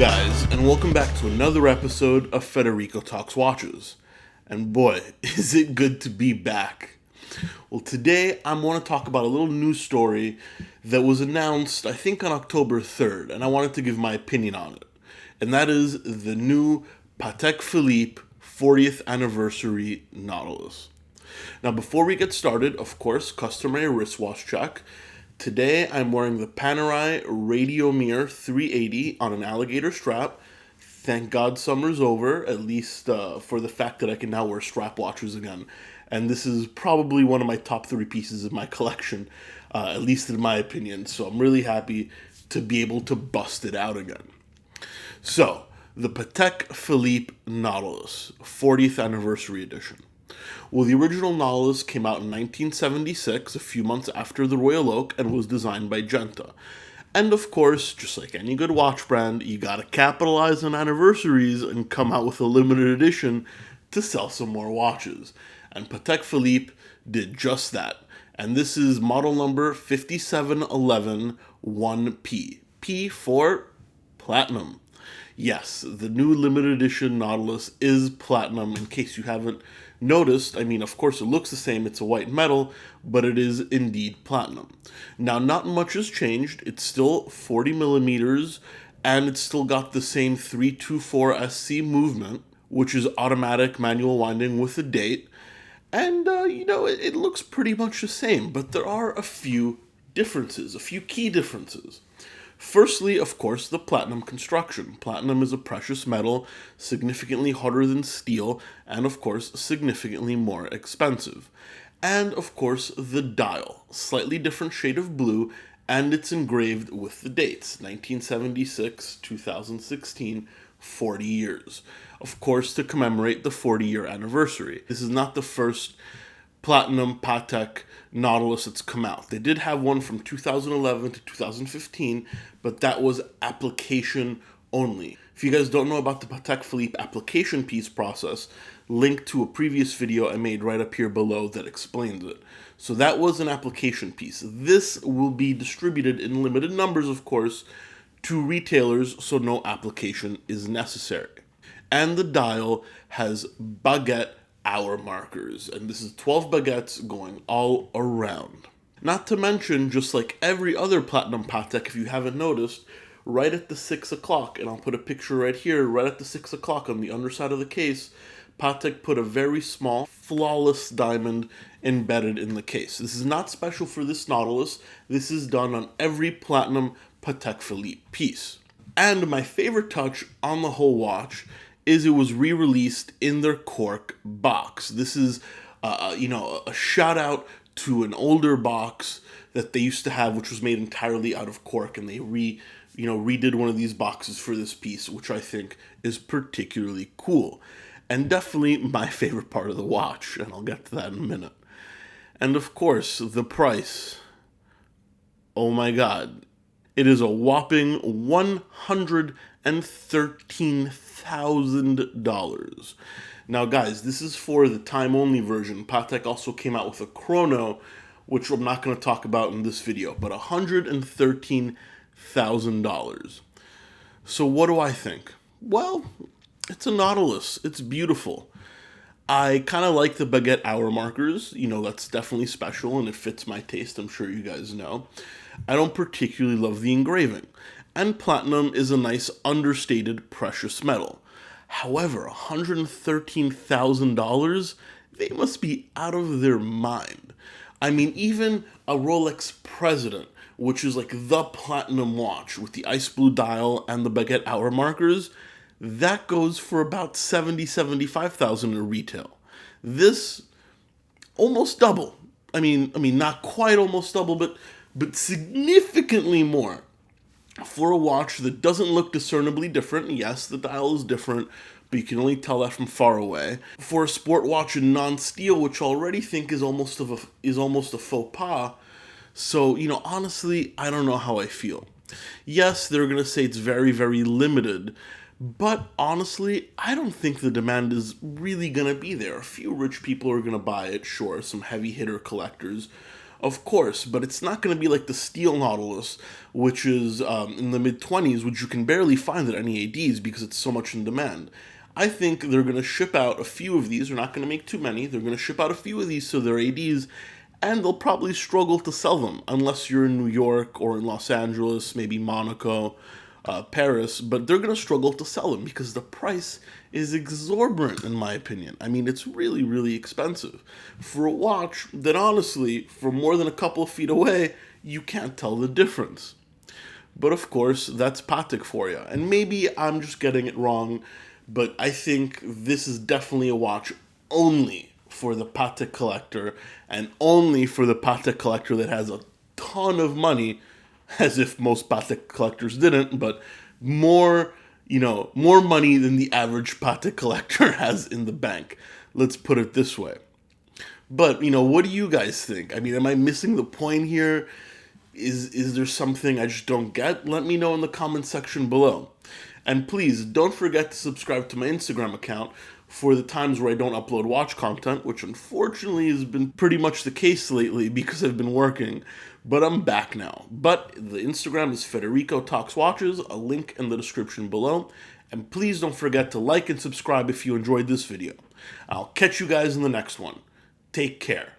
guys, and welcome back to another episode of Federico Talks Watches. And boy, is it good to be back. Well, today I want to talk about a little news story that was announced, I think, on October 3rd, and I wanted to give my opinion on it. And that is the new Patek Philippe 40th Anniversary Nautilus. Now, before we get started, of course, customary wristwatch check. Today, I'm wearing the Panerai Radiomir 380 on an alligator strap. Thank God summer's over, at least for the fact that I can now wear strap watches again. And this is probably one of my top 3 pieces of my collection, at least in my opinion. So I'm really happy to be able to bust it out again. So, the Patek Philippe Nautilus 40th Anniversary Edition. Well, the original Nautilus came out in 1976, a few months after the Royal Oak, and was designed by Genta. And of course, just like any good watch brand, you gotta capitalize on anniversaries and come out with a limited edition to sell some more watches. And Patek Philippe did just that. And this is model number 57111P. P for platinum. Yes, the new limited edition Nautilus is platinum, in case you haven't noticed. I mean, of course, it looks the same. It's a white metal, but it is indeed platinum. Now, not much has changed. It's still 40 millimeters, and it's still got the same 324 SC movement, which is automatic manual winding with a date. And, it looks pretty much the same, but there are a few differences, a few key differences. Firstly, of course, the platinum construction. Platinum is a precious metal, significantly harder than steel, and of course, significantly more expensive. And of course, the dial. Slightly different shade of blue, and it's engraved with the dates. 1976, 2016, 40 years. Of course, to commemorate the 40-year anniversary. This is not the first platinum Patek Nautilus that's come out. They did have one from 2011 to 2015, but that was application only. If you guys don't know about the Patek Philippe application piece process, link to a previous video I made right up here below that explains it. So that was an application piece. This will be distributed in limited numbers, of course, to retailers, so no application is necessary. And the dial has baguette hour markers, and this is 12 baguettes going all around. Not to mention, just like every other platinum Patek, if you haven't noticed, right at the 6 o'clock, and I'll put a picture right here, right at the 6 o'clock on the underside of the case, Patek put a very small, flawless diamond embedded in the case. This is not special for this Nautilus. This is done on every platinum Patek Philippe piece. And my favorite touch on the whole watch is it was re-released in their Cork Box. This is, a shout out to an older box that they used to have, which was made entirely out of cork, and they redid one of these boxes for this piece, which I think is particularly cool. And definitely my favorite part of the watch, and I'll get to that in a minute. And of course, the price. Oh my God. It is a whopping $113,000. Now guys, this is for the time-only version. Patek also came out with a chrono, which I'm not going to talk about in this video, but $113,000. So what do I think? Well, it's a Nautilus. It's beautiful. I kind of like the baguette hour markers. That's definitely special, and it fits my taste, I'm sure you guys know. I don't particularly love the engraving. And platinum is a nice, understated, precious metal. However, $113,000, they must be out of their mind. I mean, even a Rolex President, which is like the platinum watch with the ice blue dial and the baguette hour markers, that goes for about $75,000 in retail. This, almost double. I mean, not quite almost double, but significantly more. For a watch that doesn't look discernibly different. Yes, the dial is different, but you can only tell that from far away. For a sport watch in non-steel, which I already think is almost a faux pas. So, honestly, I don't know how I feel. Yes, they're going to say it's very, very limited, but honestly, I don't think the demand is really going to be there. A few rich people are going to buy it, sure, some heavy hitter collectors, Of course, but it's not going to be like the steel Nautilus, which is in the mid-20s, which you can barely find at any ADs because it's so much in demand. I think they're going to ship out a few of these. They're not going to make too many. They're going to ship out a few of these to their ADs, and they'll probably struggle to sell them unless you're in New York or in Los Angeles, maybe Monaco, Paris, but they're going to struggle to sell them because the price is exorbitant, in my opinion. I mean, it's really, really expensive for a watch that honestly, from more than a couple of feet away, you can't tell the difference. But of course, that's Patek for you. And maybe I'm just getting it wrong, but I think this is definitely a watch only for the Patek collector, and only for the Patek collector that has a ton of money, as if most Patek collectors didn't, but more, more money than the average Patek collector has in the bank. Let's put it this way. But, what do you guys think? I mean, am I missing the point here? Is there something I just don't get? Let me know in the comment section below. And please, don't forget to subscribe to my Instagram account for the times where I don't upload watch content, which unfortunately has been pretty much the case lately because I've been working, but I'm back now. But the Instagram is Federico Talks Watches, a link in the description below. And please don't forget to like and subscribe if you enjoyed this video. I'll catch you guys in the next one. Take care.